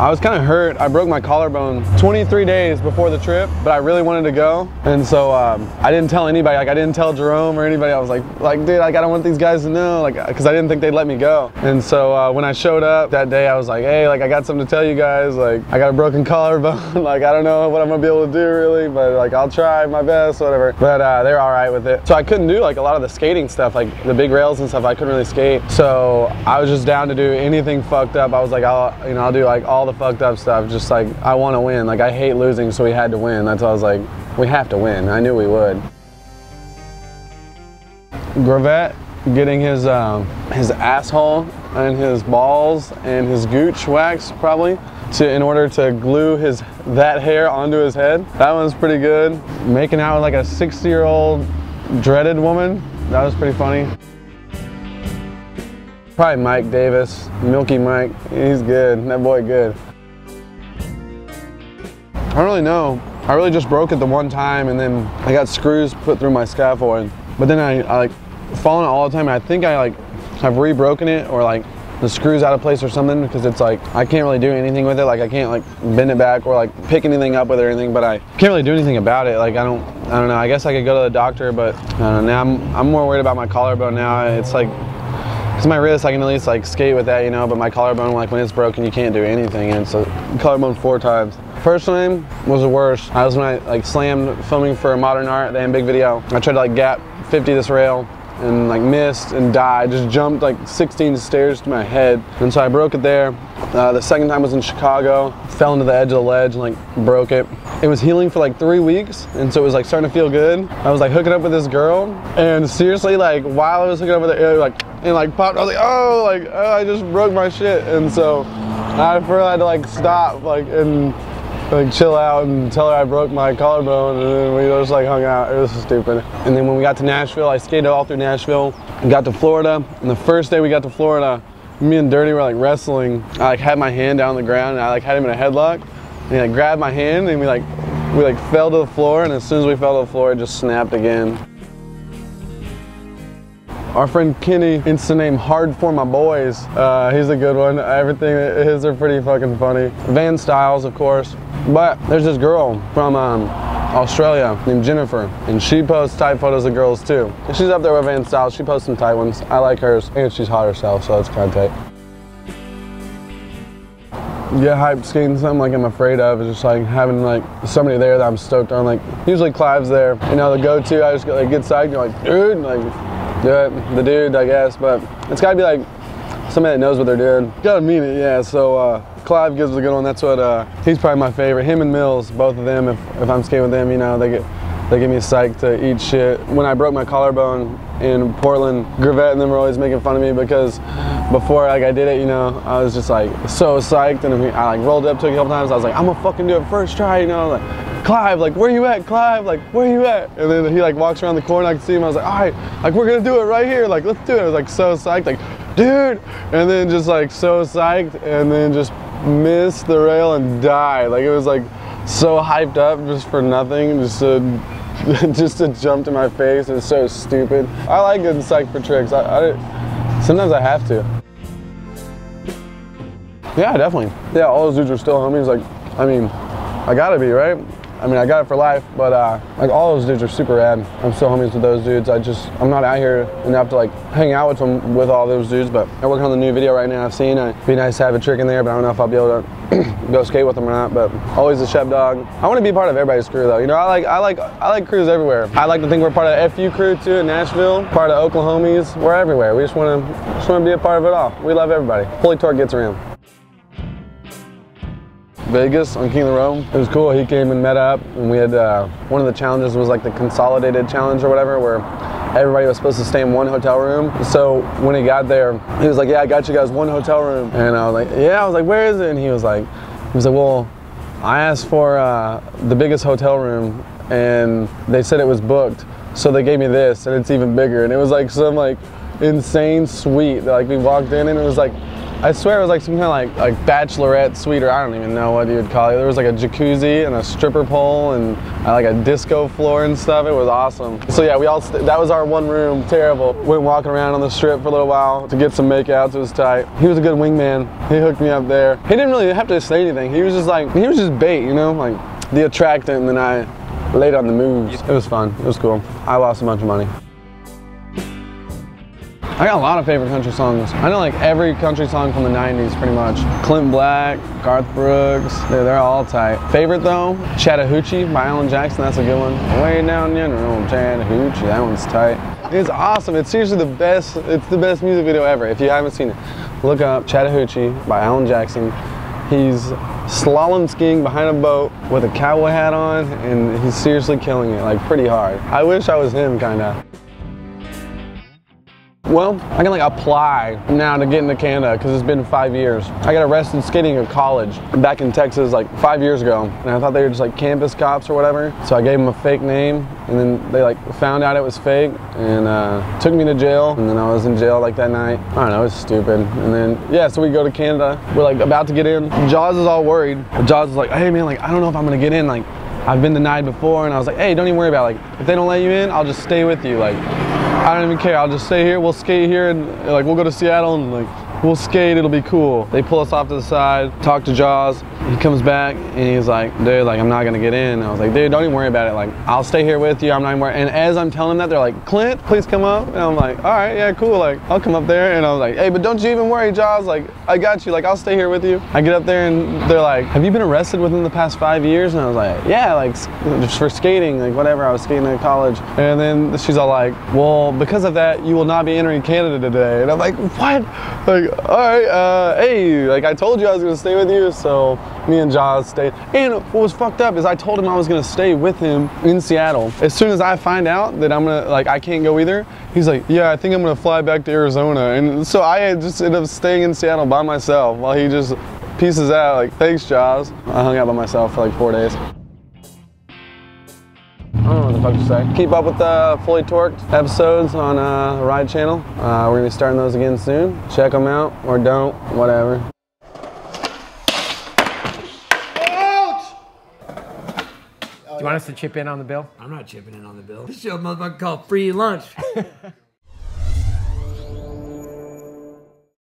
I was kind of hurt. I broke my collarbone 23 days before the trip, but I really wanted to go. And so I didn't tell anybody. Like I didn't tell Jerome or anybody. I was like dude, like I don't want these guys to know, like, because I didn't think they'd let me go. And so when I showed up that day, I was like, hey, like I got something to tell you guys. Like I got a broken collarbone. Like I don't know what I'm gonna be able to do really, but like I'll try my best, whatever. But they're all right with it. So I couldn't do like a lot of the skating stuff, like the big rails and stuff. I couldn't really skate. So I was just down to do anything fucked up. I was like, I'll do like all the fucked up stuff. Just like I want to win. Like I hate losing, so we had to win. That's why I was like, we have to win. I knew we would. Gravette getting his asshole and his balls and his gooch waxed probably in order to glue that hair onto his head. That one's pretty good. Making out with like a 60-year-old dreaded woman. That was pretty funny. Probably Mike Davis, Milky Mike. He's good. That boy good. I don't really know. I really just broke it the one time, and then I got screws put through my scaphoid. But then I like fallen all the time. And I think I like have re-broken it, or like the screw's out of place or something, because it's like I can't really do anything with it. Like I can't like bend it back or like pick anything up with it or anything, but I can't really do anything about it. Like I don't know. I guess I could go to the doctor, but I don't know. Now I'm more worried about my collarbone now. It's like, because my wrist, I can at least like skate with that, you know, but my collarbone, like when it's broken, you can't do anything. And so collarbone 4 times. First time was the worst. I was when I like slammed filming for Modern Art, the big video. I tried to like gap 50 this rail and like missed and died. Just jumped like 16 stairs to my head. And so I broke it there. The second time was in Chicago. Fell into the edge of the ledge and like broke it. It was healing for like 3 weeks, and so it was like starting to feel good. I was like hooking up with this girl, and seriously, like while I was hooking up with her, it like popped. I was like, oh, I just broke my shit. And so I first had to like stop and like chill out and tell her I broke my collarbone, and then we just like hung out. It was stupid. And then when we got to Nashville, I skated all through Nashville and got to Florida. And the first day we got to Florida, me and Dirty were like wrestling. I like had my hand down on the ground, and I like had him in a headlock, and he like grabbed my hand, and we fell to the floor, and as soon as we fell to the floor, it just snapped again. Our friend Kenny, insta name Hard For My Boys. He's a good one. Everything his are pretty fucking funny. Van Styles, of course. But there's this girl from Australia named Jennifer, and she posts tight photos of girls too. And she's up there with Van Styles. She posts some tight ones. I like hers, and she's hot herself, so it's kind of tight. Get hyped skating something like I'm afraid of is just like having like somebody there that I'm stoked on. Like usually Clive's there, you know, the go-to. I just get psyched. You're like, dude, like do it, the dude, I guess. But it's gotta be like somebody that knows what they're doing. Gotta mean it, yeah. So Clive gives a good one. That's what he's probably my favorite. Him and Mills, both of them. If I'm skating with them, you know, they get me psyched to eat shit. When I broke my collarbone in Portland, Gravette and them were always making fun of me because before like I did it, you know, I was just like so psyched, and I like rolled up to it a couple times. I was like, I'm gonna fucking do it first try, you know, like Clive, like where you at, Clive, like where you at? And then he like walks around the corner, I can see him. I was like, all right, like we're gonna do it right here, like let's do it. I was like so psyched, like dude, and then just like so psyched, and then just missed the rail and died. Like it was like so hyped up just for nothing, just to jump to my face. It's so stupid. I like getting psyched for tricks. Sometimes I have to. Yeah, definitely. Yeah, all those dudes are still homies. Like, I mean, I gotta be, right? I mean, I got it for life, but like all those dudes are super rad. I'm still homies with those dudes. I'm not out here enough to like hang out with all those dudes, but I'm working on the new video right now I've seen. It'd be nice to have a trick in there, but I don't know if I'll be able to go skate with them or not. But always a Shep Dawg. I want to be part of everybody's crew though. You know, I like crews everywhere. I like to think we're part of the FU crew too in Nashville, part of Oklahomies. We're everywhere. We just want to be a part of it all. We love everybody. Holy Torque gets around. Vegas on King of the Road. It was cool. He came and met up, and we had one of the challenges was like the consolidated challenge or whatever, where everybody was supposed to stay in one hotel room. So when he got there, he was like, yeah, I got you guys one hotel room. And I was like, yeah. I was like, where is it? And he was like, well, I asked for the biggest hotel room, and they said it was booked. So they gave me this, and it's even bigger. And it was like some like insane suite that like we walked in, and it was like I swear it was like some kind of like bachelorette suite, or I don't even know what you would call it. There was like a jacuzzi and a stripper pole and like a disco floor and stuff. It was awesome. So yeah, we all, that was our one room, terrible. Went walking around on the strip for a little while to get some makeouts, it was tight. He was a good wingman. He hooked me up there. He didn't really have to say anything. He was just like, he was just bait, you know, like the attractant, and then I laid on the moves. It was fun, it was cool. I lost a bunch of money. I got a lot of favorite country songs. I know like every country song from the 90s pretty much. Clint Black, Garth Brooks, they're all tight. Favorite though, Chattahoochee by Alan Jackson, that's a good one. Way down yonder, old Chattahoochee, that one's tight. It's awesome, it's seriously the best, it's the best music video ever. If you haven't seen it, look up Chattahoochee by Alan Jackson. He's slalom skiing behind a boat with a cowboy hat on, and he's seriously killing it, like pretty hard. I wish I was him, kinda. Well, I can like apply now to get into Canada because it's been 5 years. I got arrested skating at college back in Texas like 5 years ago, and I thought they were just like campus cops or whatever. So I gave them a fake name, and then they like found out it was fake and took me to jail. And then I was in jail like that night. I don't know, it's stupid. And then yeah, so we go to Canada. We're like about to get in. Jaws is all worried. Jaws is like, hey man, like I don't know if I'm gonna get in. Like I've been denied before, and I was like, hey, don't even worry about it. Like if they don't let you in, I'll just stay with you. Like I don't even care, I'll just stay here, we'll skate here, and like we'll go to Seattle and like we'll skate, it'll be cool. They pull us off to the side, talk to Jaws, he comes back and he's like, dude, like I'm not gonna get in. I was like, dude, don't even worry about it, like I'll stay here with you, I'm not even worried. And as I'm telling them that, they're like, Clint, please come up. And I'm like, all right, yeah, cool, like I'll come up there. And I was like, hey, but don't you even worry, Jaws, like I got you, like I'll stay here with you. I get up there and they're like, have you been arrested within the past 5 years? And I was like, yeah, like just for skating, like whatever, I was skating at college. And then she's all like, well, because of that, you will not be entering Canada today. And I'm like, what? Like, all right, hey, like I told you I was gonna stay with you. So me and Jaws stayed. And what was fucked up is I told him I was gonna stay with him in Seattle. As soon as I find out that I'm gonna, like I can't go either, he's like, yeah, I think I'm gonna fly back to Arizona. And so I just ended up staying in Seattle by myself while he just pieces out. Like, thanks, Jaws. I hung out by myself for like 4 days. I don't know what the fuck to say. Keep up with the Fully Torqued episodes on the Ride channel. We're gonna be starting those again soon. Check them out, or don't, whatever. Do you want us to chip in on the bill? I'm not chipping in on the bill. This show motherfucker called free lunch.